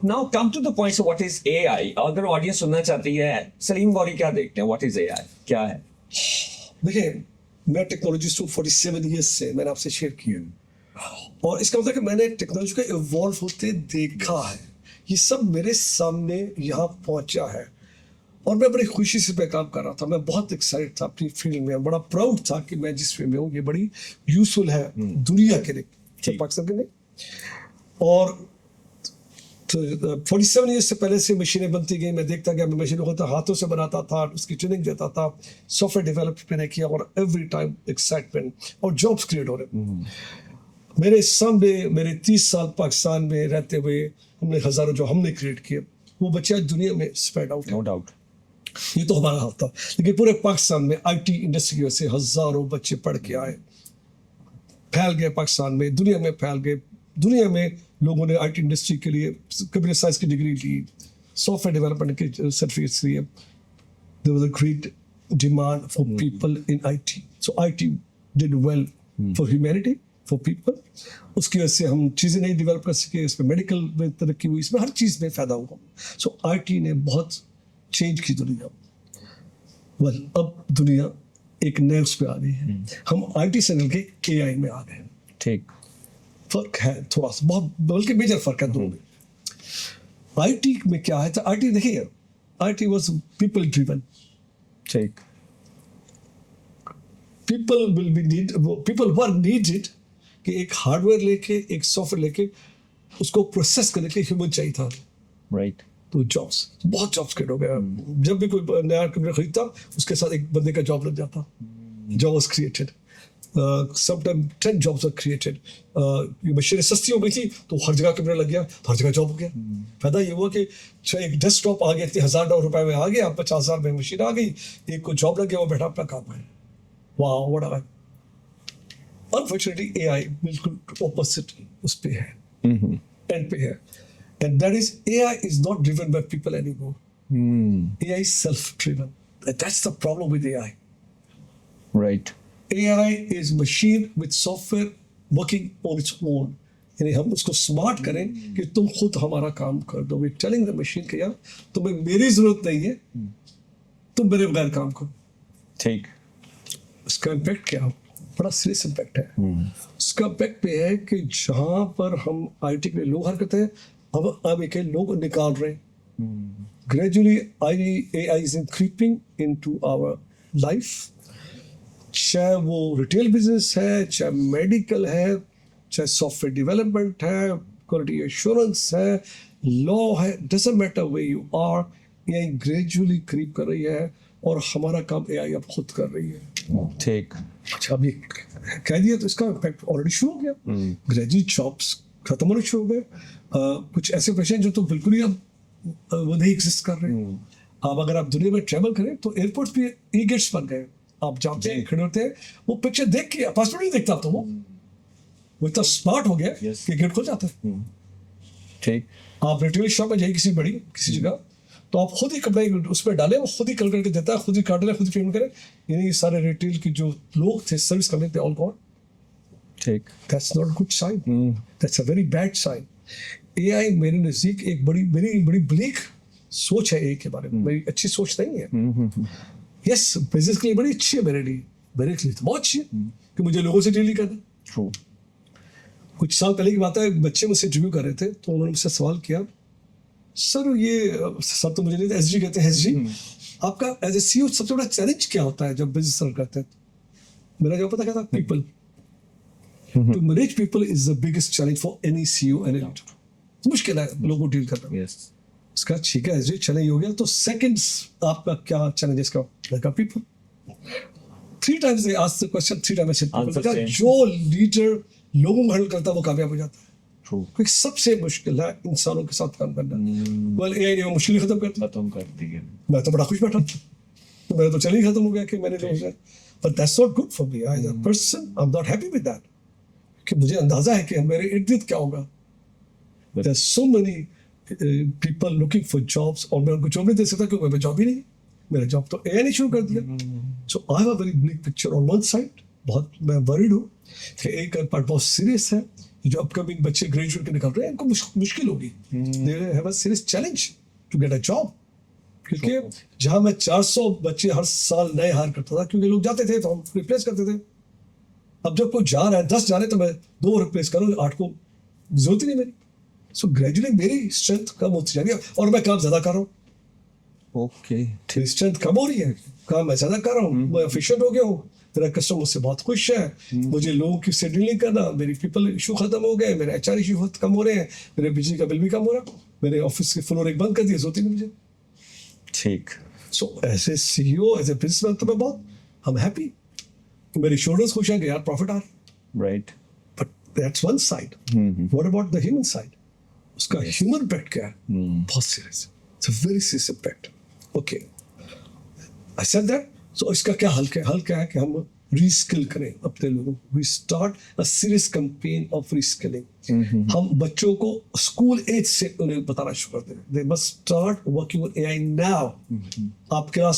Now come to the point of what is AI. अगर audience सुनना चाहती है सलीम गौरी क्या देखते हैं, what is AI, क्या है? देखिए, मैं टेक्नोलॉजिस्ट हूँ 47 ईयर्स से, मैंने आपसे शेयर किया, और इसका मतलब कि मैंने टेक्नोलॉजी को इवॉल्व होते देखा है। ये सब मेरे सामने यहाँ पहुँचा है और मैं बड़ी खुशी से पे काम कर रहा था। मैं बहुत एक्साइटेड था अपनी फील्ड में, बड़ा प्राउड था कि मैं जिस फील्ड में हूँ ये बड़ी यूजफुल है दुनिया के लिए, सिर्फ पाकिस्तान के लिए। और 47 ईयर्स से पहले से मशीनें बनती गई, मैं देखता गया, मैं मशीनों को हाथों से बनाता था, उसकी ट्रेनिंग देता था, सॉफ्टवेयर डेवलप मैंने किया, और एवरी टाइम एक्साइटमेंट और जॉब्स क्रिएट हो रहे। मेरे सामने मेरे 30 साल पाकिस्तान में रहते हुए हमने हजारों जो हमने क्रिएट किए, वो बच्चे आज दुनिया में स्प्रेड आउट। नो डाउट, ये तो हमारा हाथ था, लेकिन पूरे पाकिस्तान में आईटी इंडस्ट्री की वजह से हजारों बच्चे पढ़ के आए, फैल गए पाकिस्तान में, दुनिया में फैल गए। दुनिया में लोगों ने आईटी इंडस्ट्री के लिए कंप्यूटर साइंस की डिग्री ली, सॉफ्टवेयर डेवलपमेंट के सर्टिफिकेट्स लिए। There was a great demand for people in IT, so IT did well for humanity, for people. उसकी वजह से हम चीज़ें नहीं डेवलप कर सके, इसमें मेडिकल में तरक्की हुई, इसमें हर चीज़ में फ़ायदा हुआ। सो आईटी ने बहुत चेंज की दुनिया। वेल, अब दुनिया एक नए उस पर आ गई है, हम आईटी से निकल के एआई में आ गए हैं। ठीक, फर्क है थोड़ा सा, बहुत बल्कि मेजर फर्क है दोनों में। आईटी में क्या है, तो आईटी देखिए, आईटी वाज पीपल ड्रिवन। ठीक, पीपल वर नीडेड कि एक हार्डवेयर लेके, एक सॉफ्टवेयर लेके उसको प्रोसेस करने के लिए ह्यूमन चाहिए था। राइट, तो बहुत जॉब्स क्रिएट हो गया। जब भी कोई नया कंप्यूटर खरीदता, उसके साथ एक बंदे का जॉब लग जाता। Job was created, sometime 10 jobs are created. ये मशीनें सस्ती हो गई थी तो हर जगह कंप्यूटर लग गया, तो हर जगह जॉब हो गया। फायदा ये हुआ कि एक डेस्कटॉप आ गया, इतने $1000 में आ गया, 50,000 में मशीन आ गई, एक को जॉब लग गया, वो बैठा अपना काम है। वाह, व्हाट अ अनफॉर्चुनेटली एआई बिल्कुल ऑपोजिट उस पे है, एंड पे है। And that is, AI is not driven by people anymore. AI is self-driven. That's the problem with AI. Right, AI is machine with software working on its own. यानी हम उसको smart करें कि तुम खुद हमारा काम कर दो। We're telling the machine कि यार तुम्हें मेरी जरूरत नहीं है, तुम मेरे बगैर काम करो। ठीक, उसका इम्पैक्ट क्या है? बड़ा सीरियस इम्पैक्ट है। उसका इम्पैक्ट पे है कि जहाँ पर हम आईटी के लिए लोग हर करते हैं, अब एक लोग निकाल रहे हैं। Gradually AI is creeping into our life, चाहे वो रिटेल बिजनेस है, चाहे मेडिकल है, चाहे सॉफ्टवेयर डेवलपमेंट है, क्वालिटी एश्योरेंस है, लॉ है, doesn't matter way you are, AI gradually creep कर रही है और हमारा काम AI अब खुद कर रही है। ठीक, अच्छा, अब ये कह दिया तो इसका इम्पैक्ट ऑलरेडी शुरू हो गया। ग्रेजुएट जॉब्स खत्म होने शुरू हो गए। कुछ ऐसे पेशेंट जो तो बिल्कुल ही अब वो नहीं एग्जिस्ट कर रहे। अब अगर आप दुनिया में ट्रैवल करें तो एयरपोर्ट पे ई गेट्स बन गए। आप जाते हैं, खड़े होते हैं, वो पिक्चर देख के पासपोर्ट नहीं देखता, तो वो इतना स्मार्ट हो गया कि गेट खुल जाता है। ठीक, आप रिटेल शॉप में जाइए किसी बड़ी किसी जगह, तो आप खुद ही कपड़े उस पर डालें, वो खुद ही कल करके देता है, खुद ही काट ले, खुद ही पेमेंट करे। यानी सारे रिटेल के जो लोग थे, सर्विस करने थे, ऑल गॉन। ठीक, That's not a good sign. That's a very bad sign. AI मेरे नज़दीक एक बड़ी ब्लीक सोच है AI के बारे में, मेरी अच्छी सोच नहीं है। यस, बिजनेस के लिए बड़ी अच्छी है, मेरे लिए तो बहुत अच्छी है कि मुझे लोगों से डील करना। ट्रू। कुछ साल पहले की बात है, बच्चे मुझसे इंटरव्यू कर रहे थे, तो उन्होंने मुझसे सवाल किया, सर ये सब तो मुझे नहीं, SG कहते हैं, SG आपका एज ए CEO सबसे बड़ा चैलेंज क्या होता है जब बिजनेस रन करते हैं? मेरा जवाब पता क्या था? People. To manage people is the biggest challenge for any CEO and any leader. मुश्किल है लोगों को डील करना। यस, उसका ठीक है, SG चले हो गया, तो सेकंड्स आपका क्या चैलेंज है इसका? लगा people. 3 times they asked the question, 3 times I said people. जो लीडर लोगों को हैंडल करता है वो कामयाब हो जाता है। ट्रू, क्योंकि सबसे मुश्किल है इंसानों के साथ काम करना। well, AI ने वो मुश्किल खत्म कर दी। मैं तो बड़ा खुश बैठा, मेरा तो चल ही खत्म हो गया कि मैंने जो है, but that's not good for me as a person. I'm not happy with that. कि मुझे अंदाजा है कि मेरे इर्द-गिर्द क्या होगा। There's so many people looking for jobs, और मैं उनको जॉब नहीं दे सकता क्योंकि मेरा जॉब ही नहीं, मेरा जॉब तो AI ने शुरू कर दिया। So I have a very bleak picture on one side. बहुत मैं वरीड हूँ कि एक पार्ट बहुत सीरियस है जो अपकमिंग बच्चे ग्रेजुएट के निकल रहे हैं, इनको मुश्किल होगी, they have a serious challenge to get a job. क्योंकि जहां मैं 400 बच्चे हर साल नए हायर करता था, क्योंकि लोग जाते थे तो हम रिप्लेस करते थे। अब जब कोई जा रहा है, 10 जा रहे हैं, तो मैं 2 रिप्लेस करूँ, 8 को जरूरत ही नहीं मेरी। सो ग्रेजुअली मेरी स्ट्रेंथ कम होती जा रही है, और मैं काम ज्यादा कर रहा हूँ। ओके, मेरी स्ट्रेंथ कम हो रही है, काम मैं ज्यादा कर रहा हूँ, मैं एफिशिएंट हो गया हूँ, मेरा कस्टमर मुझसे बहुत खुश है, मुझे लोगों की से डीलिंग करना, मेरी पीपल इशू खत्म हो गए, मेरे HR इशू कम हो रहे हैं, मेरे बिजली का बिल भी कम हो रहा है, मेरे ऑफिस के फ्लोर एक बंद कर दिए, जरूरत ही नहीं मुझे। ठीक, so as a CEO, as a businessman, तो मैं बहुत हम हैप्पी, मेरे शोल्डर्स खुश हैं कि यार प्रॉफिट आ रहा है। Right, but that's one side. What about the human side? उसका ह्यूमन इम्पैक्ट क्या है? बहुत serious, it's a very serious impact. Okay, I said that. So इसका क्या हल क्या है कि हम रीस्किल करें अपने लोगों को। We start a serious campaign of reskilling. हम बच्चों को स्कूल एज से उन्हें बताना शुरू कर दें, they must start working on AI now. आप क्लास